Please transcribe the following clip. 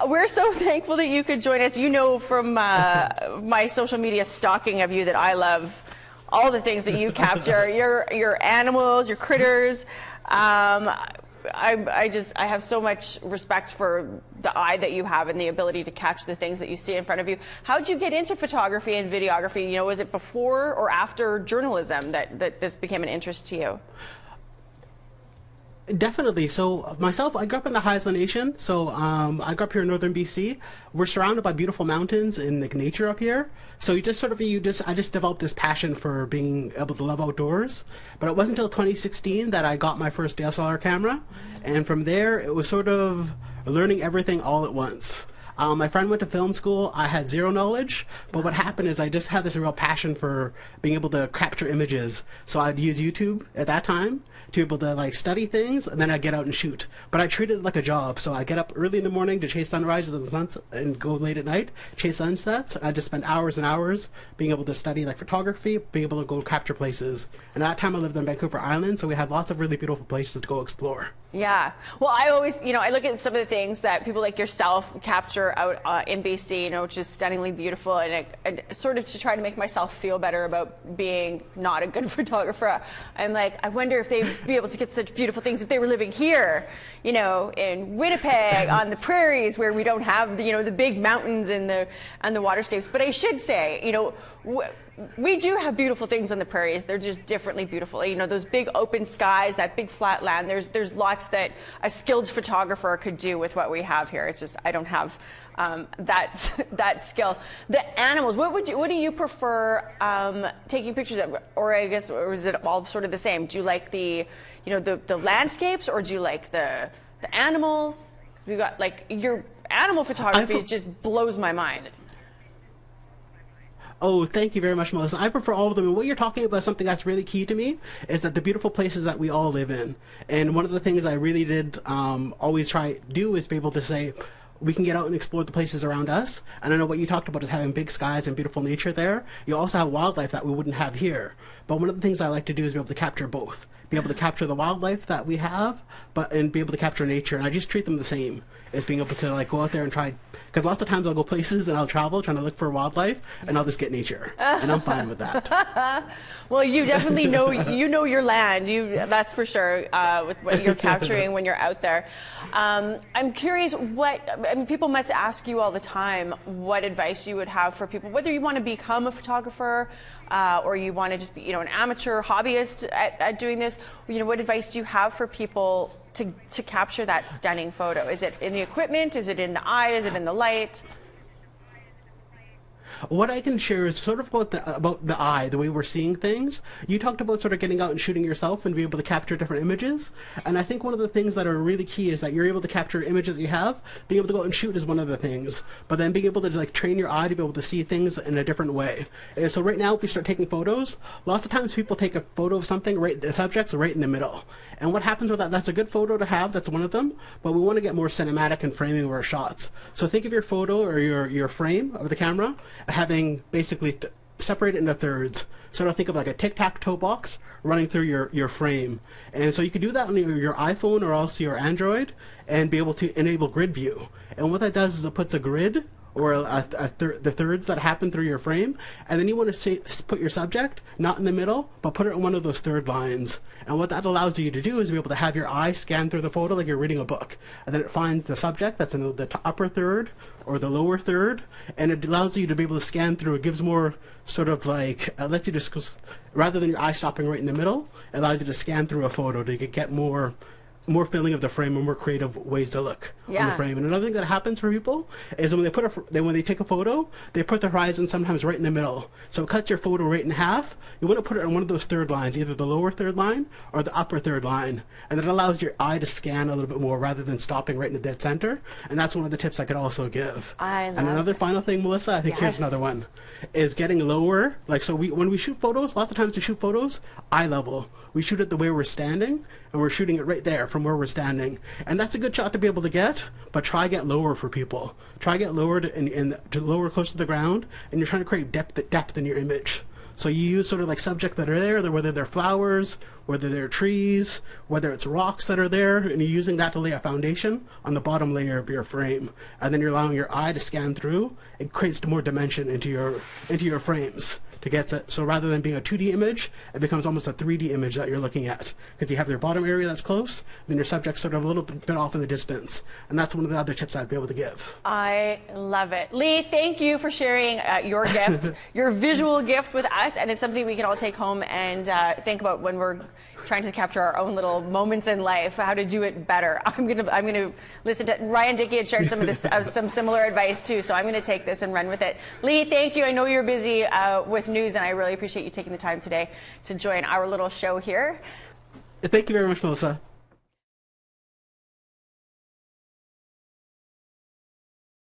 we're so thankful that you could join us. You know from my social media stalking of you that I love all the things that you capture, your animals, your critters. I have so much respect for the eye that you have and the ability to catch the things that you see in front of you. How did you get into photography and videography? You know, was it before or after journalism that this became an interest to you? Definitely. So myself, I grew up in the Haisla Nation. So I grew up here in northern BC. We're surrounded by beautiful mountains and like nature up here. So I just developed this passion for being able to love outdoors. But it wasn't until 2016 that I got my first DSLR camera, and from there it was sort of learning everything all at once. My friend went to film school. I had zero knowledge, but what happened is I just had this real passion for being able to capture images. So I'd use YouTube at that time to be able to like study things, and then I'd get out and shoot. But I treated it like a job. So I get up early in the morning to chase sunrises and sunsets, and go late at night chase sunsets. And I just spent hours and hours being able to study like photography, being able to go capture places. And at that time I lived on Vancouver Island, so we had lots of really beautiful places to go explore. Yeah. Well, I always, I look at some of the things that people like yourself capture out in BC, which is stunningly beautiful, and sort of to try to make myself feel better about being not a good photographer. I'm like, I wonder if they'd be able to get such beautiful things if they were living here, in Winnipeg, on the prairies where we don't have the big mountains and the waterscapes. But I should say, we do have beautiful things on the prairies. They're just differently beautiful. Those big open skies, that big flat land. There's lots that a skilled photographer could do with what we have here. It's just I don't have that skill. The animals. What do you prefer taking pictures of, or is it all sort of the same? Do you like the landscapes, or do you like the animals? 'Cause we got your animal photography just blows my mind. Oh, thank you very much, Melissa. I prefer all of them. And what you're talking about, something that's really key to me, is that the beautiful places that we all live in. And one of the things I really did always try to do is be able to say, we can get out and explore the places around us. And I know what you talked about is having big skies and beautiful nature there. You also have wildlife that we wouldn't have here. But one of the things I like to do is be able to capture both. Be able to capture the wildlife that we have, and be able to capture nature. And I just treat them the same as being able to go out there and try. Because lots of times I'll go places and I'll travel trying to look for wildlife, and I'll just get nature, and I'm fine with that. Well, you definitely know your land. That's for sure with what you're capturing when you're out there. I'm curious people must ask you all the time what advice you would have for people, whether you want to become a photographer or you want to just be an amateur hobbyist at doing this. What advice do you have for people to capture that stunning photo? Is it in the equipment? Is it in the eye? Is it in the light? What I can share is sort of about the eye, the way we're seeing things. You talked about sort of getting out and shooting yourself and be able to capture different images. And I think one of the things that are really key is that you're able to capture images you have. Being able to go out and shoot is one of the things. But then being able to train your eye to be able to see things in a different way. And so right now, if we start taking photos, lots of times people take a photo of something, the subject's right in the middle. And what happens with that, that's a good photo to have, that's one of them, but we want to get more cinematic and framing of our shots. So think of your photo or your frame of the camera having basically separated into thirds. So think of like a tic-tac-toe box running through your frame. And so you can do that on your iPhone or else your Android and be able to enable grid view. And what that does is it puts a grid or the thirds that happen through your frame, and then you want to put your subject not in the middle, but put it on one of those third lines. And what that allows you to do is be able to have your eye scan through the photo like you're reading a book, and then it finds the subject that's in the upper third or the lower third, and it allows you to be able to scan through. It gives more sort of lets you just, rather than your eye stopping right in the middle, it allows you to scan through a photo to get more feeling of the frame and more creative ways to look on the frame. And another thing that happens for people is when they take a photo, they put the horizon sometimes right in the middle. So it cuts your photo right in half. You want to put it on one of those third lines, either the lower third line or the upper third line. And it allows your eye to scan a little bit more rather than stopping right in the dead center. And that's one of the tips I could also give. And another final thing, Melissa, I think here's another one, is getting lower. When we shoot photos, lots of times we shoot photos eye level. We shoot it the way we're standing, and we're shooting it right there from where we're standing. And that's a good shot to be able to get, but try get lower for people. Try get lower to lower close to the ground, and you're trying to create depth in your image. So you use sort of like subjects that are there, whether they're flowers, whether they're trees, whether it's rocks that are there, and you're using that to lay a foundation on the bottom layer of your frame. And then you're allowing your eye to scan through. It creates more dimension into your frames to get it. So rather than being a 2D image, it becomes almost a 3D image that you're looking at. Because you have your bottom area that's close, and then your subject's sort of a little bit off in the distance. And that's one of the other tips I'd be able to give. I love it. Lee, thank you for sharing your gift, your visual gift with us. And it's something we can all take home and think about when we're trying to capture our own little moments in life, how to do it better. I'm gonna listen to Ryan Dickey had shared some of this, some similar advice too. So I'm gonna take this and run with it. Lee, thank you. I know you're busy with news, and I really appreciate you taking the time today to join our little show here. Thank you very much, Melissa.